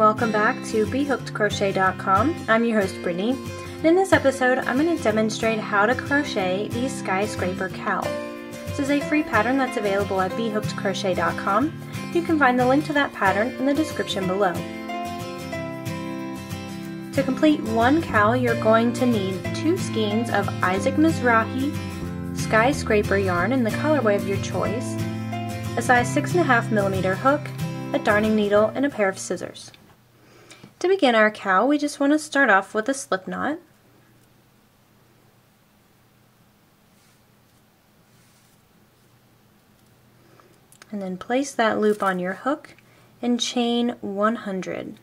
welcome back to BHookedCrochet.com. I'm your host Brittany, and in this episode I'm going to demonstrate how to crochet the skyscraper cowl. This is a free pattern that's available at BHookedCrochet.com. You can find the link to that pattern in the description below. To complete one cowl, you're going to need 2 skeins of Isaac Mizrahi skyscraper yarn in the colorway of your choice, a size 6.5mm hook, a darning needle, and a pair of scissors. To begin our cowl, we just want to start off with a slip knot. And then place that loop on your hook and chain 100.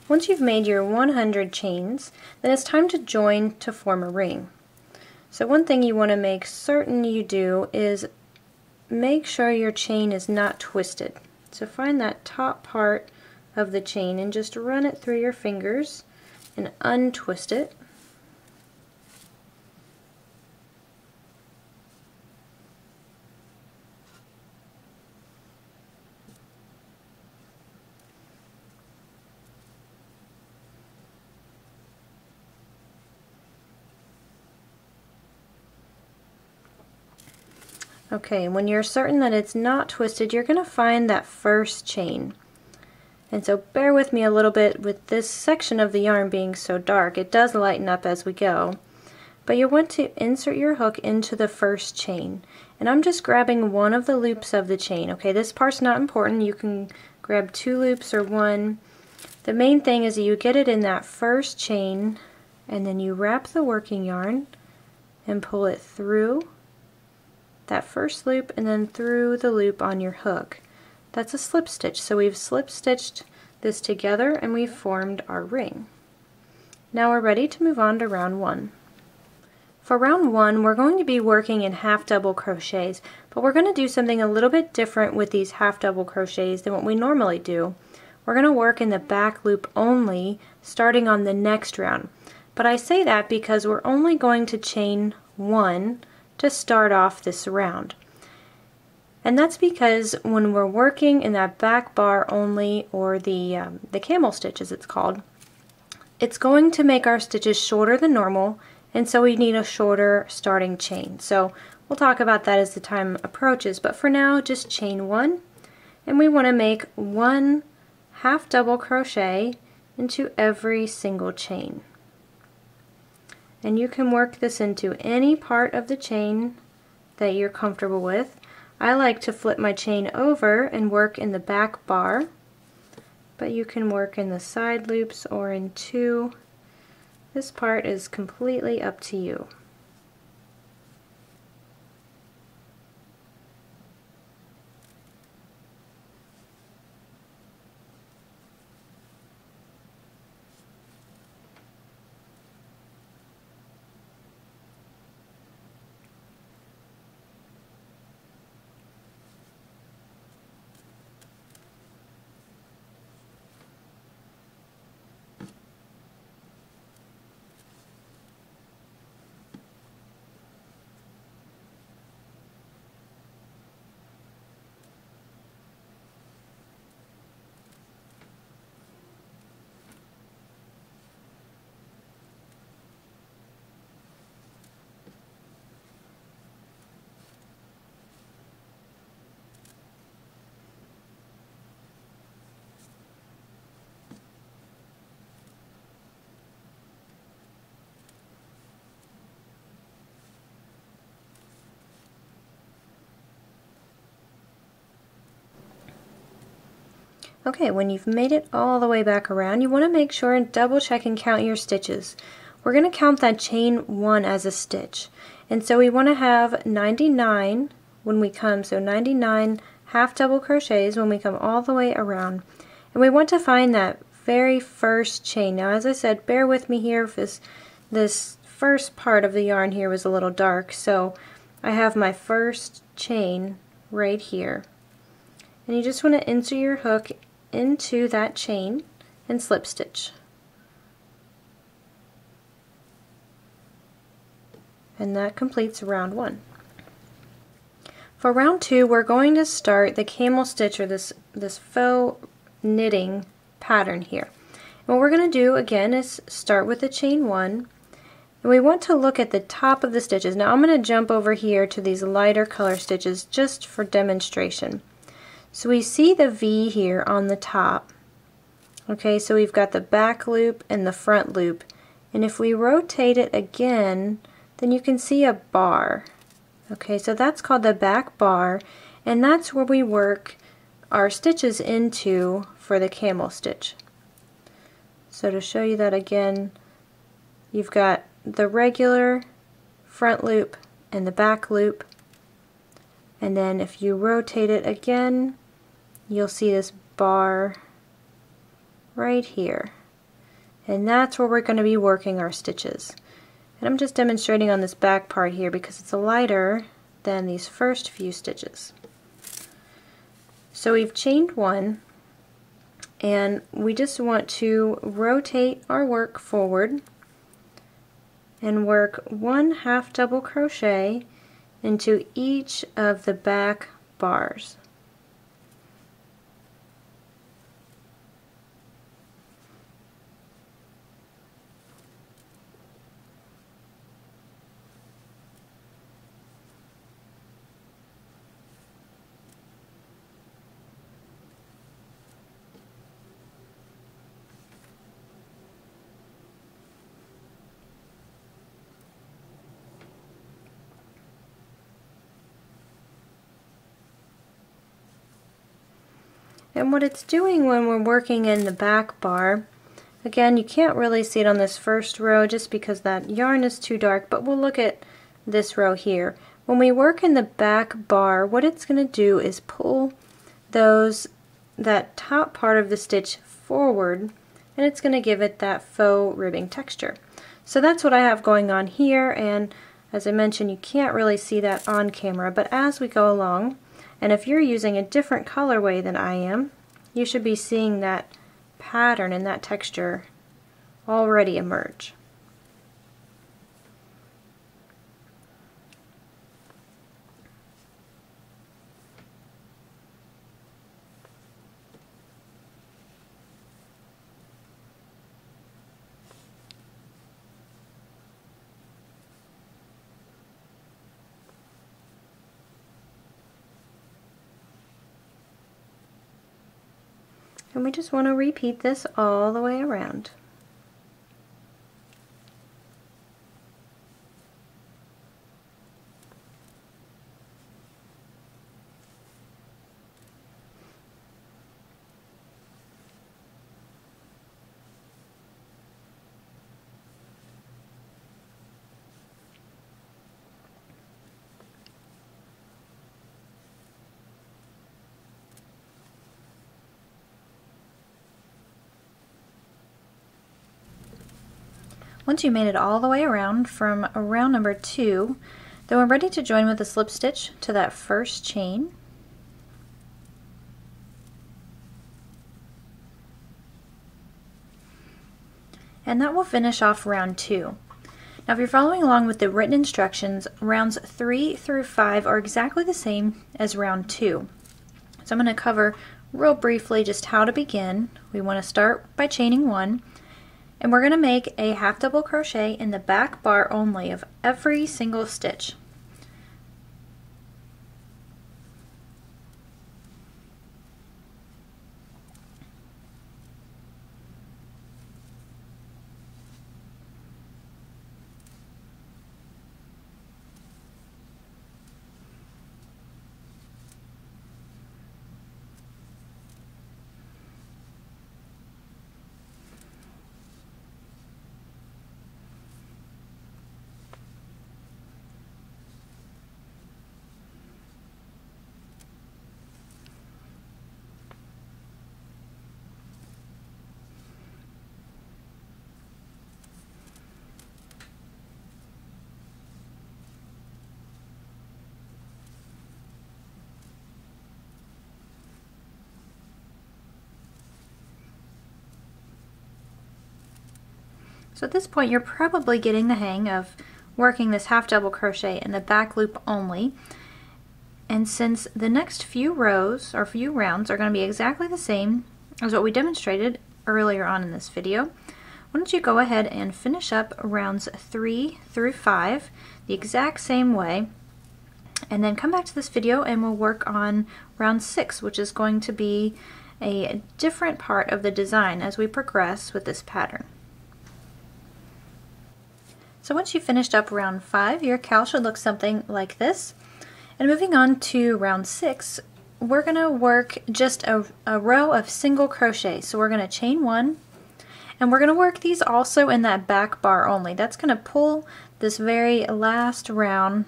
Once you've made your 100 chains, then it's time to join to form a ring. So one thing you want to make certain you do is make sure your chain is not twisted. So find that top part of the chain and just run it through your fingers and untwist it. Okay, when you're certain that it's not twisted, you're going to find that first chain. And so bear with me a little bit with this section of the yarn being so dark. It does lighten up as we go. But you want to insert your hook into the first chain. And I'm just grabbing one of the loops of the chain. Okay, this part's not important. You can grab 2 loops or 1. The main thing is that you get it in that first chain and then you wrap the working yarn and pull it through that first loop and then through the loop on your hook. That's a slip stitch. So we've slip stitched this together and we've formed our ring. Now we're ready to move on to round 1. For round 1, we're going to be working in half double crochets, but we're going to do something a little bit different with these half double crochets than what we normally do. We're going to work in the back loop only starting on the next round. But I say that because we're only going to chain 1 to start off this round. And that's because when we're working in that back bar only, or the camel stitch as it's called, it's going to make our stitches shorter than normal, and so we need a shorter starting chain. So we'll talk about that as the time approaches, but for now just chain 1, and we want to make 1 half double crochet into every single chain. And you can work this into any part of the chain that you're comfortable with. I like to flip my chain over and work in the back bar, but you can work in the side loops or in 2. This part is completely up to you. Okay, when you've made it all the way back around, you want to make sure and double check and count your stitches. We're going to count that chain 1 as a stitch. And so we want to have 99 when we come, so 99 half double crochets when we come all the way around. And we want to find that very first chain. Now as I said, bear with me here if this first part of the yarn here was a little dark, so I have my first chain right here. And you just want to insert your hook into that chain and slip stitch. And that completes round 1. For round 2, we're going to start the camel stitch, or this faux knitting pattern here. And what we're going to do again is start with the chain 1, and we want to look at the top of the stitches. Now I'm going to jump over here to these lighter color stitches just for demonstration. So we see the V here on the top. Okay, so we've got the back loop and the front loop, and if we rotate it again, then you can see a bar. Okay, so that's called the back bar, and that's where we work our stitches into for the camel stitch. So to show you that again, you've got the regular front loop and the back loop, and then if you rotate it again, you'll see this bar right here, and that's where we're going to be working our stitches. And I'm just demonstrating on this back part here because it's lighter than these first few stitches. So we've chained 1, and we just want to rotate our work forward and work 1 half double crochet into each of the back bars. And what it's doing when we're working in the back bar, again, you can't really see it on this first row just because that yarn is too dark, but we'll look at this row here. When we work in the back bar, what it's going to do is pull that top part of the stitch forward, and it's going to give it that faux ribbing texture. So that's what I have going on here, and as I mentioned, you can't really see that on camera, but as we go along, and if you're using a different colorway than I am, you should be seeing that pattern and that texture already emerge. And we just want to repeat this all the way around. Once you made it all the way around from round number 2, then we're ready to join with a slip stitch to that first chain. And that will finish off round 2. Now if you're following along with the written instructions, rounds 3 through 5 are exactly the same as round 2. So I'm going to cover real briefly just how to begin. We want to start by chaining 1. And we're going to make a half double crochet in the back bar only of every single stitch. So at this point you're probably getting the hang of working this half double crochet in the back loop only. And since the next few rows or few rounds are going to be exactly the same as what we demonstrated earlier on in this video, why don't you go ahead and finish up rounds 3 through 5 the exact same way, and then come back to this video and we'll work on round 6, which is going to be a different part of the design as we progress with this pattern. So once you've finished up round 5, your cowl should look something like this. And moving on to round 6, we're going to work just a row of single crochet. So we're going to chain 1, and we're going to work these also in that back bar only. That's going to pull this very last round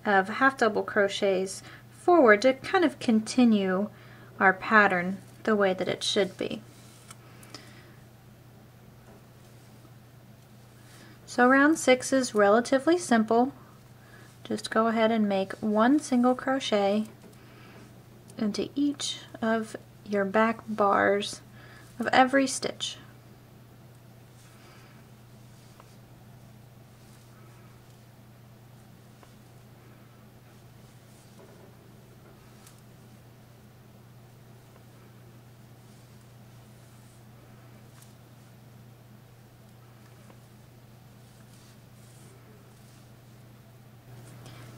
of half double crochets forward to kind of continue our pattern the way that it should be. So round 6 is relatively simple. Just go ahead and make one single crochet into each of your back bars of every stitch.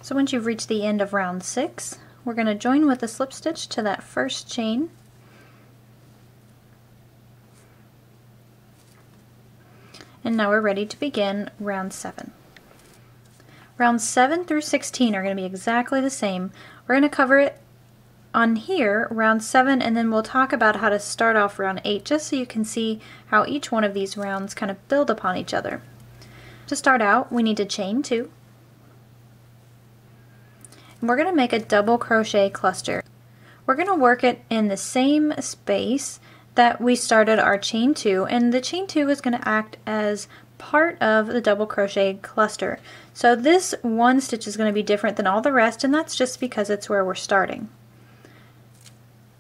So once you've reached the end of round 6, we're going to join with a slip stitch to that first chain. And now we're ready to begin round 7. Rounds 7 through 16 are going to be exactly the same. We're going to cover it on here, round 7, and then we'll talk about how to start off round 8, just so you can see how each one of these rounds kind of build upon each other. To start out, we need to chain 2. We're going to make a double crochet cluster. We're going to work it in the same space that we started our chain 2, and the chain 2 is going to act as part of the double crochet cluster. So this one stitch is going to be different than all the rest, and that's just because it's where we're starting.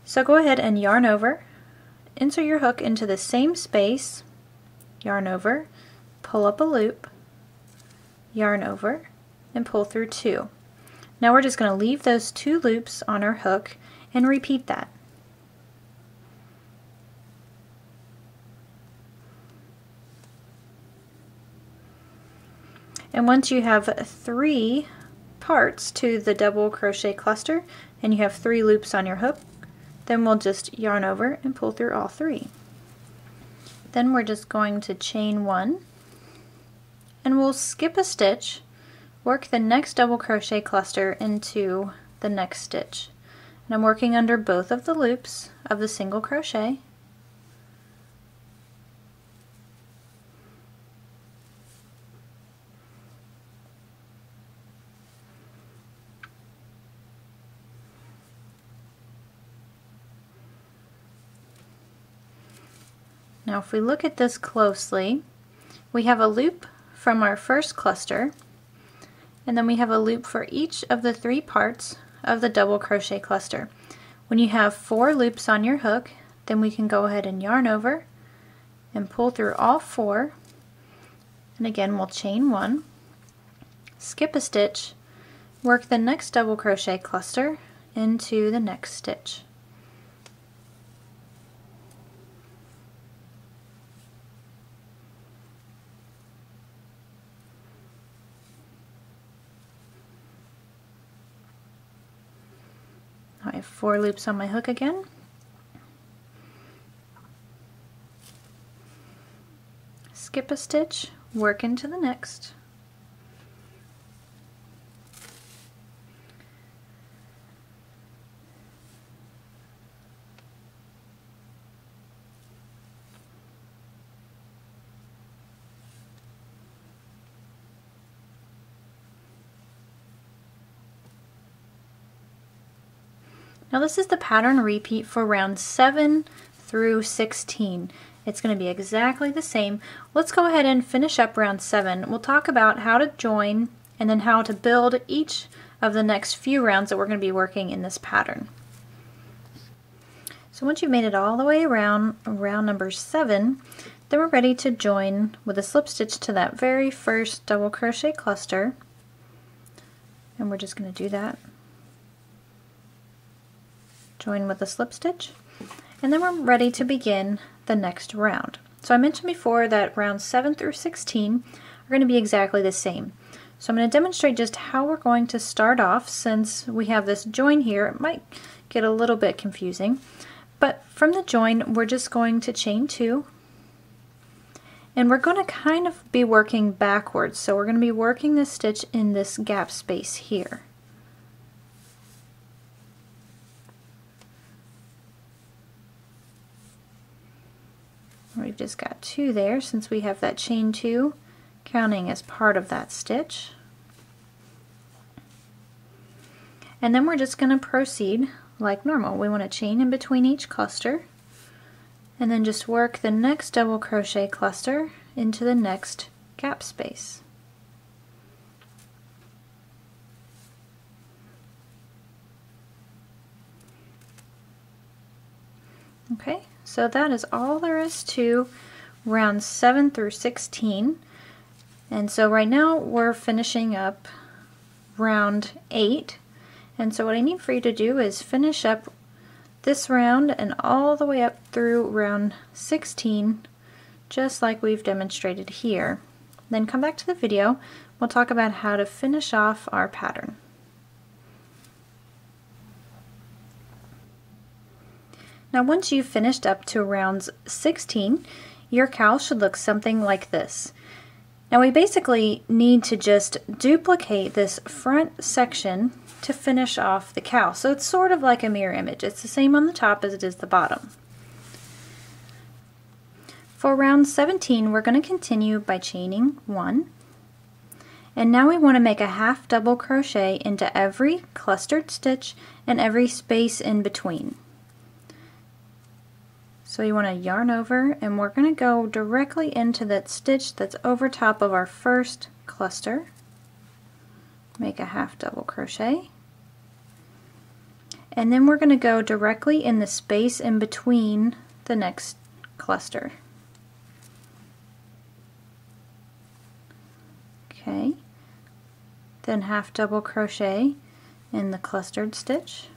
So go ahead and yarn over, insert your hook into the same space, yarn over, pull up a loop, yarn over, and pull through 2. Now we're just going to leave those 2 loops on our hook and repeat that. And once you have 3 parts to the double crochet cluster and you have 3 loops on your hook, then we'll just yarn over and pull through all 3. Then we're just going to chain 1, and we'll skip a stitch, work the next double crochet cluster into the next stitch. And I'm working under both of the loops of the single crochet. Now if we look at this closely, we have a loop from our first cluster, and then we have a loop for each of the 3 parts of the double crochet cluster. When you have 4 loops on your hook, then we can go ahead and yarn over and pull through all 4, and again we'll chain 1, skip a stitch, work the next double crochet cluster into the next stitch. I have 4 loops on my hook again. Skip a stitch, work into the next. Now this is the pattern repeat for rounds 7 through 16. It's going to be exactly the same. Let's go ahead and finish up round 7. We'll talk about how to join and then how to build each of the next few rounds that we're going to be working in this pattern. So once you've made it all the way around round number 7, Then we're ready to join with a slip stitch to that very first double crochet cluster, and we're just going to do that. Join with a slip stitch, and then we're ready to begin the next round. So I mentioned before that rounds 7 through 16 are going to be exactly the same. So I'm going to demonstrate just how we're going to start off. Since we have this join here, it might get a little bit confusing, but from the join we're just going to chain 2. And we're going to kind of be working backwards, so we're going to be working this stitch in this gap space here. We've just got 2 there since we have that chain 2 counting as part of that stitch. And then we're just going to proceed like normal. We want to chain in between each cluster, and then just work the next double crochet cluster into the next gap space. Okay, so that is all there is to rounds 7 through 16. And so right now we're finishing up round 8. And so what I need for you to do is finish up this round and all the way up through round 16, just like we've demonstrated here. Then come back to the video. We'll talk about how to finish off our pattern. Now once you've finished up to rounds 16, your cowl should look something like this. Now we basically need to just duplicate this front section to finish off the cowl. So it's sort of like a mirror image. It's the same on the top as it is the bottom. For round 17, we're going to continue by chaining 1. And now we want to make a half double crochet into every clustered stitch and every space in between. So you want to yarn over, and we're going to go directly into that stitch that's over top of our first cluster. Make a half double crochet, and then we're going to go directly in the space in between the next cluster. Okay, then half double crochet in the clustered stitch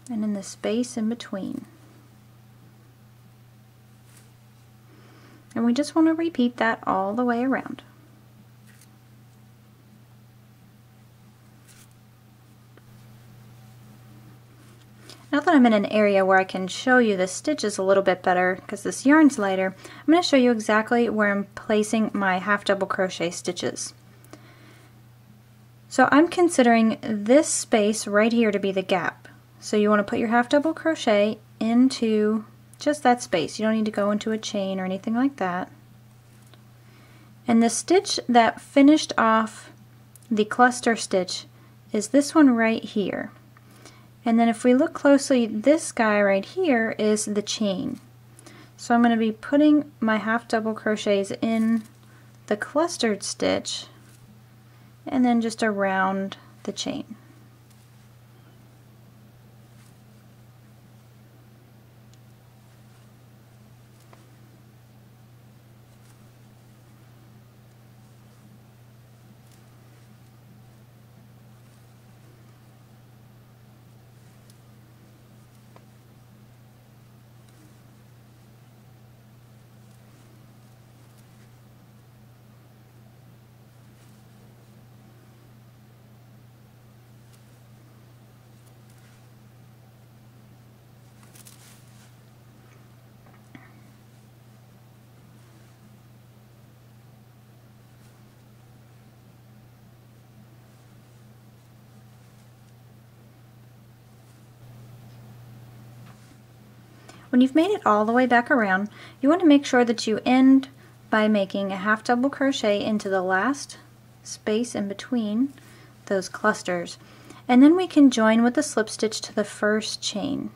and in the space in between. And we just want to repeat that all the way around. Now that I'm in an area where I can show you the stitches a little bit better because this yarn's lighter, I'm going to show you exactly where I'm placing my half double crochet stitches. So I'm considering this space right here to be the gap. So you want to put your half double crochet into just that space. You don't need to go into a chain or anything like that. And the stitch that finished off the cluster stitch is this one right here. And then if we look closely, this guy right here is the chain. So I'm going to be putting my half double crochets in the clustered stitch and then just around the chain. When you've made it all the way back around, you want to make sure that you end by making a half double crochet into the last space in between those clusters, and then we can join with the slip stitch to the first chain.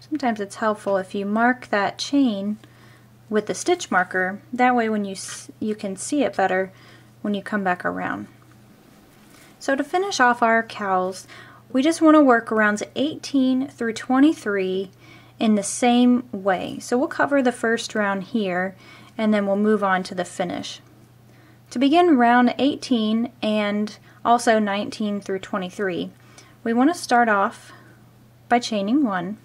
Sometimes it's helpful if you mark that chain with the stitch marker, that way when you can see it better when you come back around. So to finish off our cowls, We just want to work rounds 18 through 23 in the same way. So we'll cover the first round here and then we'll move on to the finish. To begin round 18 and also 19 through 23, we want to start off by chaining 1,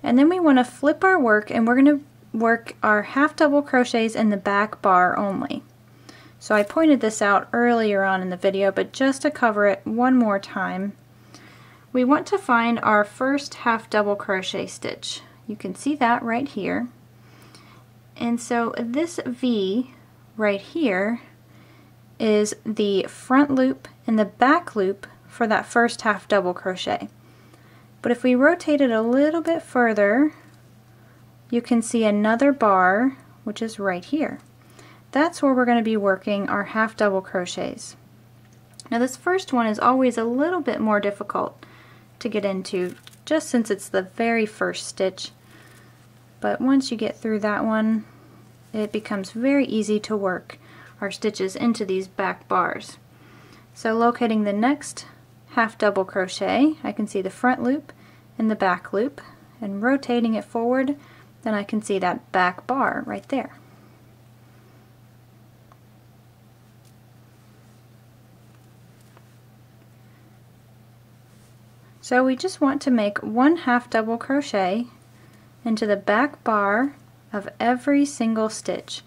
and then we want to flip our work and we're going to work our half double crochets in the back bar only. So I pointed this out earlier on in the video, but just to cover it one more time, we want to find our first half double crochet stitch. You can see that right here. And so this V right here is the front loop and the back loop for that first half double crochet. But if we rotate it a little bit further, you can see another bar, which is right here. That's where we're going to be working our half double crochets. Now this first one is always a little bit more difficult to get into, just since it's the very first stitch. But once you get through that one, it becomes very easy to work our stitches into these back bars. So locating the next half double crochet, I can see the front loop and the back loop, and rotating it forward, then I can see that back bar right there. So we just want to make one half double crochet into the back bar of every single stitch.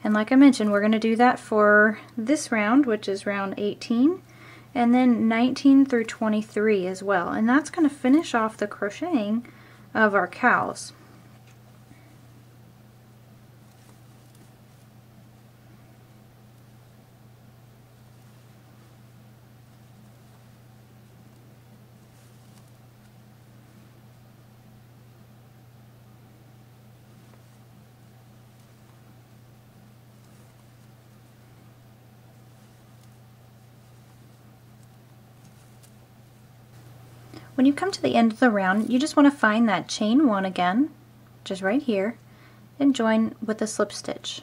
And like I mentioned, we're going to do that for this round, which is round 18, and then 19 through 23 as well. And that's going to finish off the crocheting of our cowls. When you come to the end of the round, you just want to find that chain 1 again, just right here, and join with a slip stitch.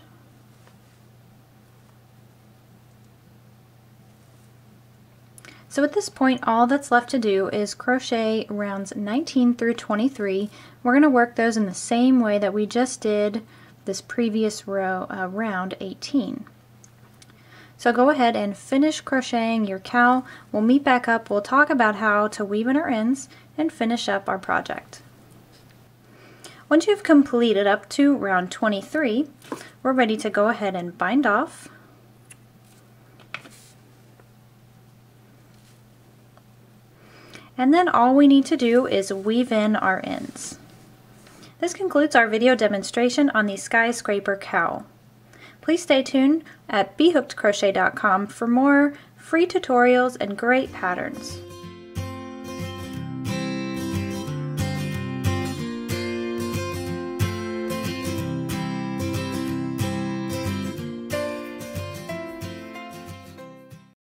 So at this point, all that's left to do is crochet rounds 19 through 23. We're going to work those in the same way that we just did this previous round 18. So go ahead and finish crocheting your cowl. We'll meet back up. We'll talk about how to weave in our ends and finish up our project. Once you've completed up to round 23, we're ready to go ahead and bind off. And then all we need to do is weave in our ends. This concludes our video demonstration on the skyscraper cowl. Please stay tuned at BHookedCrochet.com for more free tutorials and great patterns.